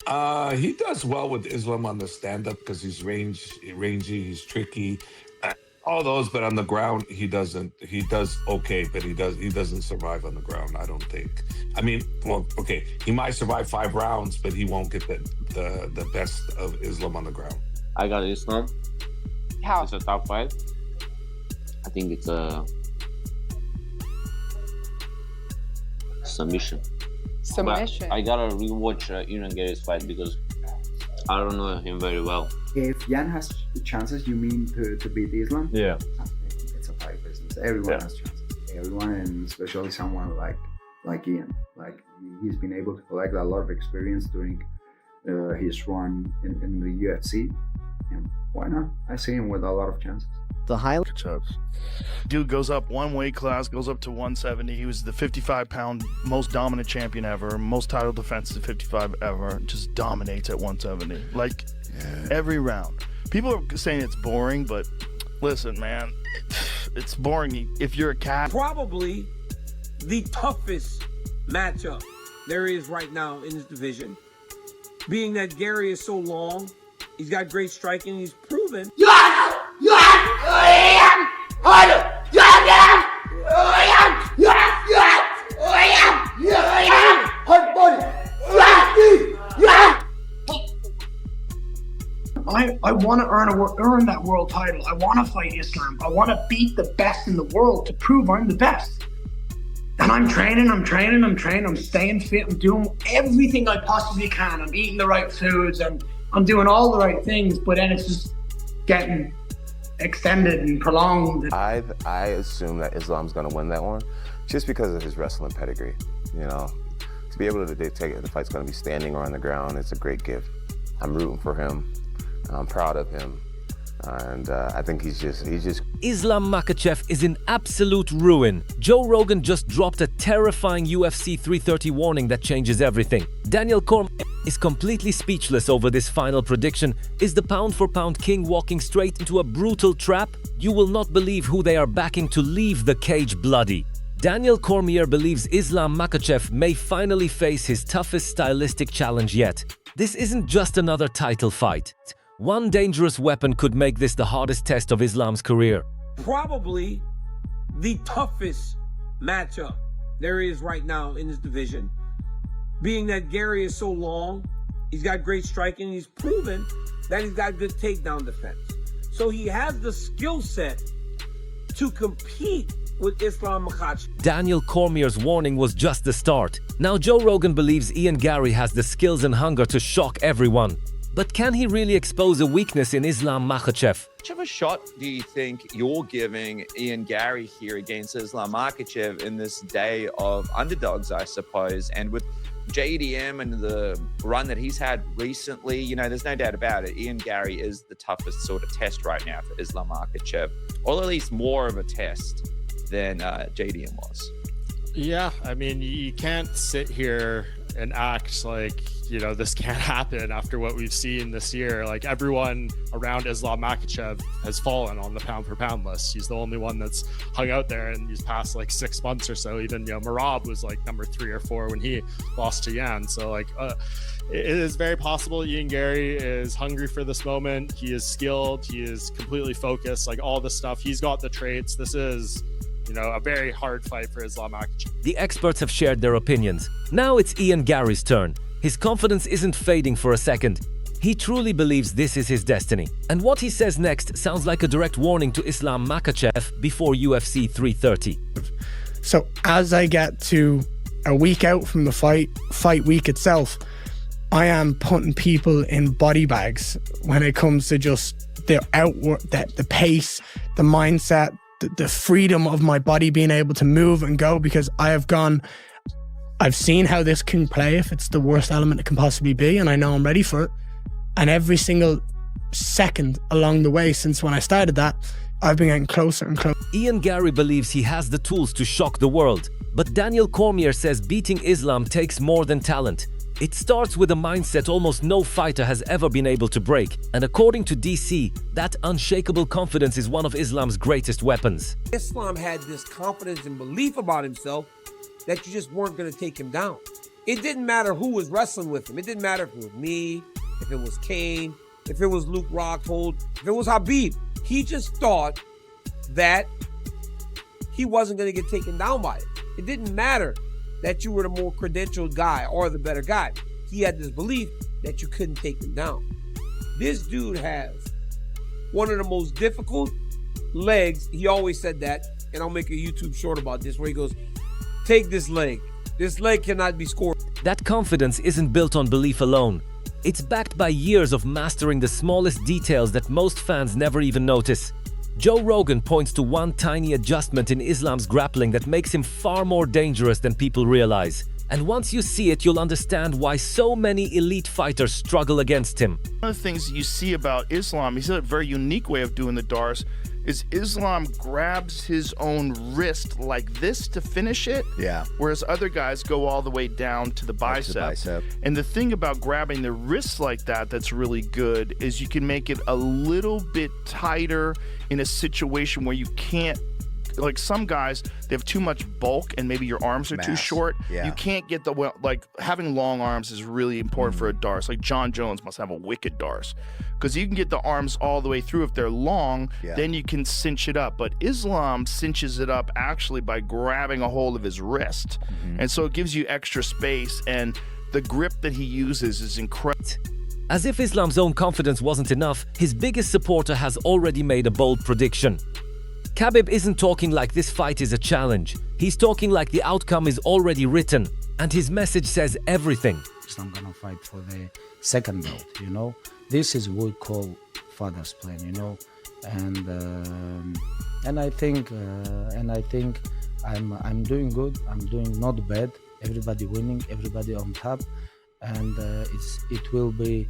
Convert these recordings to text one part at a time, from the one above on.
He does well with Islam on the stand-up because he's rangy, he's tricky, all those. But on the ground, he doesn't. He does okay, but he doesn't survive on the ground. I don't think. I mean, well, okay, he might survive 5 rounds, but he won't get the best of Islam on the ground. I got Islam. How? It's a top fight. I think it's a submission. Submission. But I gotta rewatch Ian Garry's fight because I don't know him very well. If Jan has chances, you mean to beat Islam? Yeah. It's a fight business. Everyone has chances. Everyone, and especially someone like Ian. Like, he's been able to collect a lot of experience during his run in the UFC. And why not? I see him with a lot of chances. The highlight. Dude goes up one weight class, goes up to 170. He was the 55-pound most dominant champion ever, most title defenses at 55 ever. Just dominates at 170, like every round. People are saying it's boring, but listen, man, it's boring if you're a cat. Probably the toughest matchup there is right now in this division. Being that Garry is so long, he's got great striking, he's proven. I want to earn that world title. I want to fight Islam. I want to beat the best in the world to prove I'm the best. And I'm training, I'm staying fit, I'm doing everything I possibly can. I'm eating the right foods, and I'm doing all the right things, but then it's just getting extended and prolonged. I assume that Islam's going to win that one just because of his wrestling pedigree. You know, to be able to dictate if the fight's going to be standing or on the ground, it's a great gift. I'm rooting for him. I'm proud of him. And I think he's just... Islam Makhachev is in absolute ruin. Joe Rogan just dropped a terrifying UFC 330 warning that changes everything. Daniel Cormier is completely speechless over this final prediction. Is the pound-for-pound king walking straight into a brutal trap? You will not believe who they are backing to leave the cage bloody. Daniel Cormier believes Islam Makhachev may finally face his toughest stylistic challenge yet. This isn't just another title fight. One dangerous weapon could make this the hardest test of Islam's career. Probably the toughest matchup there is right now in this division. Being that Garry is so long, he's got great striking, he's proven that he's got good takedown defense. So he has the skill set to compete with Islam Makhachev. Daniel Cormier's warning was just the start. Now Joe Rogan believes Ian Garry has the skills and hunger to shock everyone. But can he really expose a weakness in Islam Makhachev? How much of a shot do you think you're giving Ian Garry here against Islam Makhachev in this day of underdogs, I suppose? And with JDM and the run that he's had recently, you know, there's no doubt about it. Ian Garry is the toughest sort of test right now for Islam Makhachev, or at least more of a test than JDM was. Yeah, I mean, you can't sit here and act like, you know, this can't happen after what we've seen this year. Like, everyone around Islam Makhachev has fallen on the pound for pound list. He's the only one that's hung out there in these past like 6 months or so. Even, you know, Merab was like number 3 or 4 when he lost to Yan. So like, it is very possible Ian Garry is hungry for this moment. He is skilled. He is completely focused, like all this stuff. He's got the traits. This is, you know, a very hard fight for Islam Makhachev. The experts have shared their opinions. Now it's Ian Garry's turn. His confidence isn't fading for a second. He truly believes this is his destiny. And what he says next sounds like a direct warning to Islam Makhachev before UFC 330. So as I get to a week out from the fight week itself, I am putting people in body bags when it comes to just the outward, the pace, the mindset, the freedom of my body being able to move and go, because I've seen how this can play if it's the worst element it can possibly be, and I know I'm ready for it. And every single second along the way since when I started that, I've been getting closer and closer. Ian Garry believes he has the tools to shock the world, but Daniel Cormier says beating Islam takes more than talent. It starts with a mindset almost no fighter has ever been able to break. And according to DC, that unshakable confidence is one of Islam's greatest weapons. Islam had this confidence and belief about himself that you just weren't going to take him down. It didn't matter who was wrestling with him. It didn't matter if it was me, if it was Kane, if it was Luke Rockhold, if it was Khabib. He just thought that he wasn't going to get taken down by it. It didn't matter that you were the more credentialed guy or the better guy. He had this belief that you couldn't take him down. This dude has one of the most difficult legs. He always said that, and I'll make a YouTube short about this where he goes, take this leg. This leg cannot be scored. That confidence isn't built on belief alone. It's backed by years of mastering the smallest details that most fans never even notice. Joe Rogan points to one tiny adjustment in Islam's grappling that makes him far more dangerous than people realize. And once you see it, you'll understand why so many elite fighters struggle against him. One of the things you see about Islam, he's a very unique way of doing the Dars, is Islam grabs his own wrist like this to finish it. Yeah. Whereas other guys go all the way down to the bicep. And the thing about grabbing the wrist like that that's really good is you can make it a little bit tighter in a situation where you can't, like some guys, they have too much bulk and maybe your arms are too short. Yeah. You can't get the, like having long arms is really important for a Dars. Like John Jones must have a wicked Dars. Because you can get the arms all the way through. If they're long, then you can cinch it up. But Islam cinches it up actually by grabbing a hold of his wrist. And so it gives you extra space, and the grip that he uses is incredible. As if Islam's own confidence wasn't enough, his biggest supporter has already made a bold prediction. Khabib isn't talking like this fight is a challenge. He's talking like the outcome is already written, and his message says everything. I'm gonna fight for the second belt, you know. This is what we call father's plan, you know. And I think I'm doing good. I'm doing not bad. Everybody winning, everybody on top, and it will be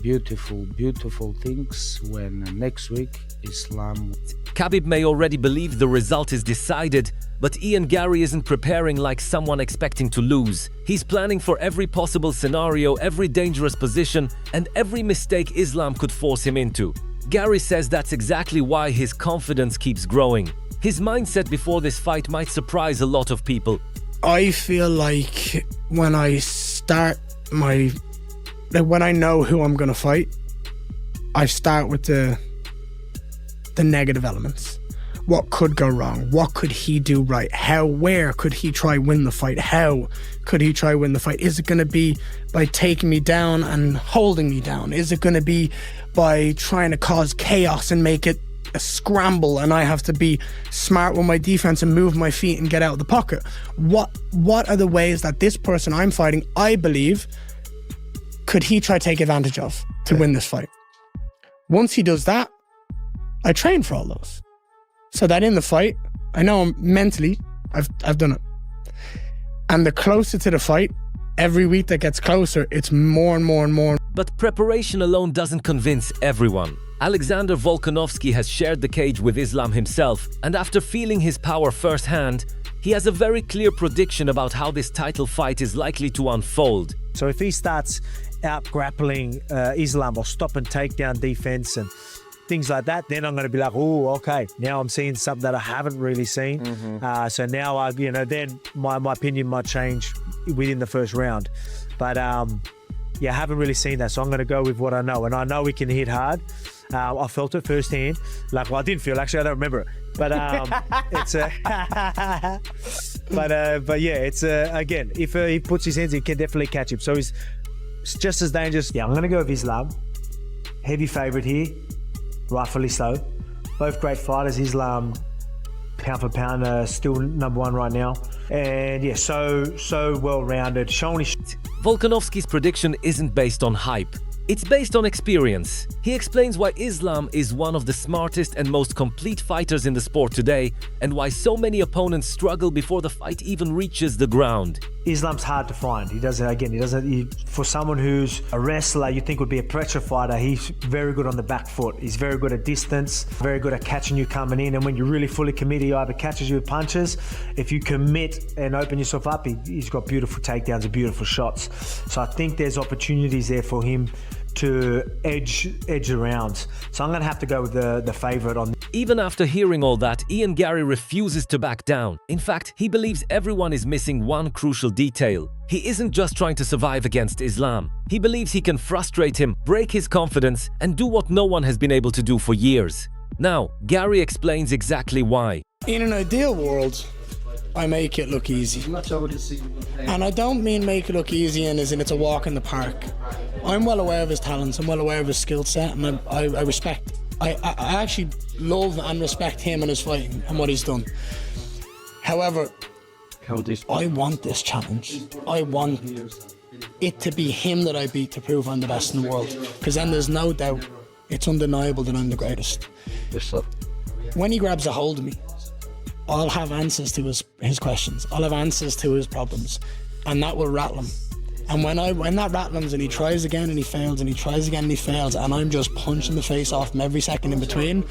beautiful things when next week Islam. Khabib may already believe the result is decided, but Ian Garry isn't preparing like someone expecting to lose. He's planning for every possible scenario, every dangerous position, and every mistake Islam could force him into. Garry says that's exactly why his confidence keeps growing. His mindset before this fight might surprise a lot of people. I feel like when I start when I know who I'm gonna fight, I start with the negative elements. What could go wrong? What could he do right? Where could he try win the fight? How could he try win the fight? Is it going to be by taking me down and holding me down? Is it going to be by trying to cause chaos and make it a scramble and I have to be smart with my defense and move my feet and get out of the pocket? What are the ways that this person I'm fighting, I believe, could he try to take advantage of to win this fight? Once he does that, I train for all those. So that in the fight, I know mentally, I've done it. And the closer to the fight, every week that gets closer, it's more and more and more. But preparation alone doesn't convince everyone. Alexander Volkanovski has shared the cage with Islam himself, and after feeling his power firsthand, he has a very clear prediction about how this title fight is likely to unfold. So if he starts out grappling Islam or stop and takedown defense and things like that, then I'm going to be like, oh, okay, now I'm seeing something that I haven't really seen. So now then my opinion might change within the first round. But yeah, I haven't really seen that. So I'm going to go with what I know. And I know he can hit hard. I felt it firsthand. Like, well, I didn't feel, actually, I don't remember it. But it's but yeah, it's again, if he puts his hands, he can definitely catch him. So he's just as dangerous. Yeah, I'm going to go with Islam. Heavy favourite here. Rightfully so. Both great fighters. Islam, pound for pound, still number one right now. And yeah, so well-rounded. Volkanovski's prediction isn't based on hype. It's based on experience. He explains why Islam is one of the smartest and most complete fighters in the sport today, and why so many opponents struggle before the fight even reaches the ground. Islam's hard to find. For someone who's a wrestler, you think would be a pressure fighter, he's very good on the back foot. He's very good at distance, very good at catching you coming in, and when you're really fully committed, he either catches you with punches. If you commit and open yourself up, he's got beautiful takedowns and beautiful shots. So I think there's opportunities there for him to edge around. So I'm going to have to go with the favorite on. Even after hearing all that, Ian Garry refuses to back down. In fact, he believes everyone is missing one crucial detail. He isn't just trying to survive against Islam. He believes he can frustrate him, break his confidence, and do what no one has been able to do for years. Now, Garry explains exactly why. In an ideal world, I make it look easy. And I don't mean make it look easy and as in it's a walk in the park. I'm well aware of his talents, I'm well aware of his skill set, and I respect. I actually love and respect him and his fighting and what he's done. However, I want this challenge. I want it to be him that I beat to prove I'm the best in the world. Because then there's no doubt, it's undeniable that I'm the greatest. When he grabs a hold of me, I'll have answers to his questions. I'll have answers to his problems. And that will rattle him. And when that rattles and he tries again and he fails and he tries again and he fails and I'm just punching the face off him every second in between,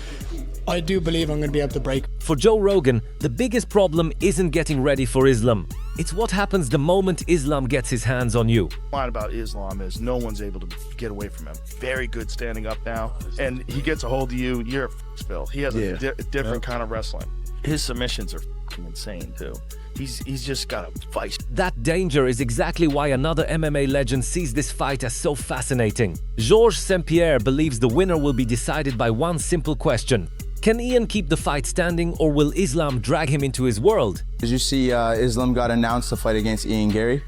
I do believe I'm going to be able to break. For Joe Rogan, the biggest problem isn't getting ready for Islam. It's what happens the moment Islam gets his hands on you. The line about Islam is no one's able to get away from him. Very good standing up now. And he gets a hold of you, you're a Phil. He has a different kind of wrestling. His submissions are fucking insane too. He's just got a vice. That danger is exactly why another MMA legend sees this fight as so fascinating. Georges St-Pierre believes the winner will be decided by one simple question. Can Ian keep the fight standing or will Islam drag him into his world? Did you see Islam got announced to fight against Ian Garry?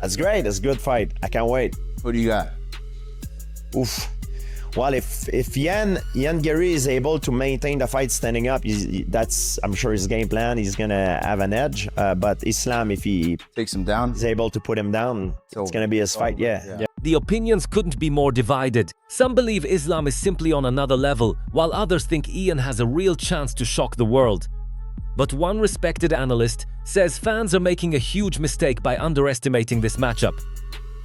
That's great. That's a good fight. I can't wait. Who do you got? Oof. Well, if Ian Garry is able to maintain the fight standing up, that's, I'm sure, his game plan. He's going to have an edge. But Islam, if he takes him down, is able to put him down, it's going to be his fight, yeah. The opinions couldn't be more divided. Some believe Islam is simply on another level, while others think Ian has a real chance to shock the world. But one respected analyst says fans are making a huge mistake by underestimating this matchup.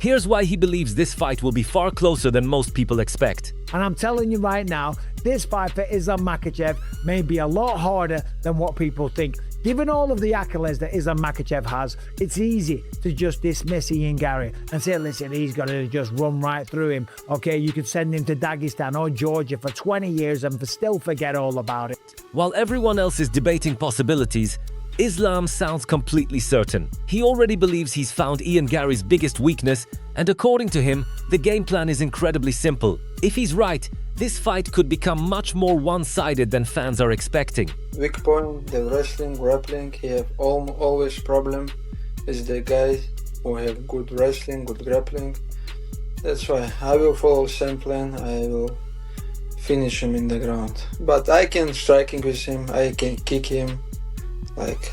Here's why he believes this fight will be far closer than most people expect. And I'm telling you right now, this fight for Islam Makhachev may be a lot harder than what people think. Given all of the accolades that Islam Makhachev has, it's easy to just dismiss Ian Garry and say, listen, he's going to just run right through him. Okay, you could send him to Dagestan or Georgia for 20 years and still forget all about it. While everyone else is debating possibilities, Islam sounds completely certain. He already believes he's found Ian Garry's biggest weakness, and according to him, the game plan is incredibly simple. If he's right, this fight could become much more one-sided than fans are expecting. Weak point, the wrestling, grappling, he have always problem is the guys who have good wrestling, good grappling. That's why I will follow same plan, I will finish him in the ground. But I can striking with him, I can kick him, like,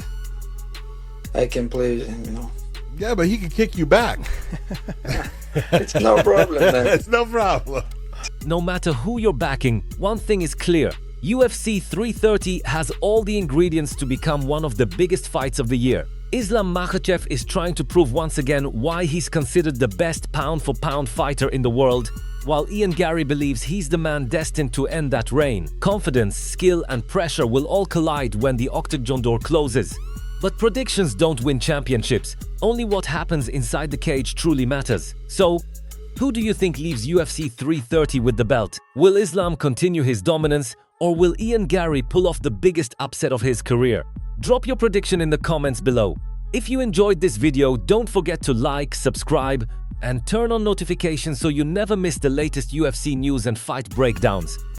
I can play with him, you know. Yeah, but he can kick you back. It's no problem, man. It's no problem. No matter who you're backing, one thing is clear. UFC 330 has all the ingredients to become one of the biggest fights of the year. Islam Makhachev is trying to prove once again why he's considered the best pound-for-pound fighter in the world, while Ian Garry believes he's the man destined to end that reign. Confidence, skill, and pressure will all collide when the octagon door closes. But predictions don't win championships. Only what happens inside the cage truly matters. So, who do you think leaves UFC 330 with the belt? Will Islam continue his dominance, or will Ian Garry pull off the biggest upset of his career? Drop your prediction in the comments below. If you enjoyed this video, don't forget to like, subscribe, and turn on notifications so you never miss the latest UFC news and fight breakdowns.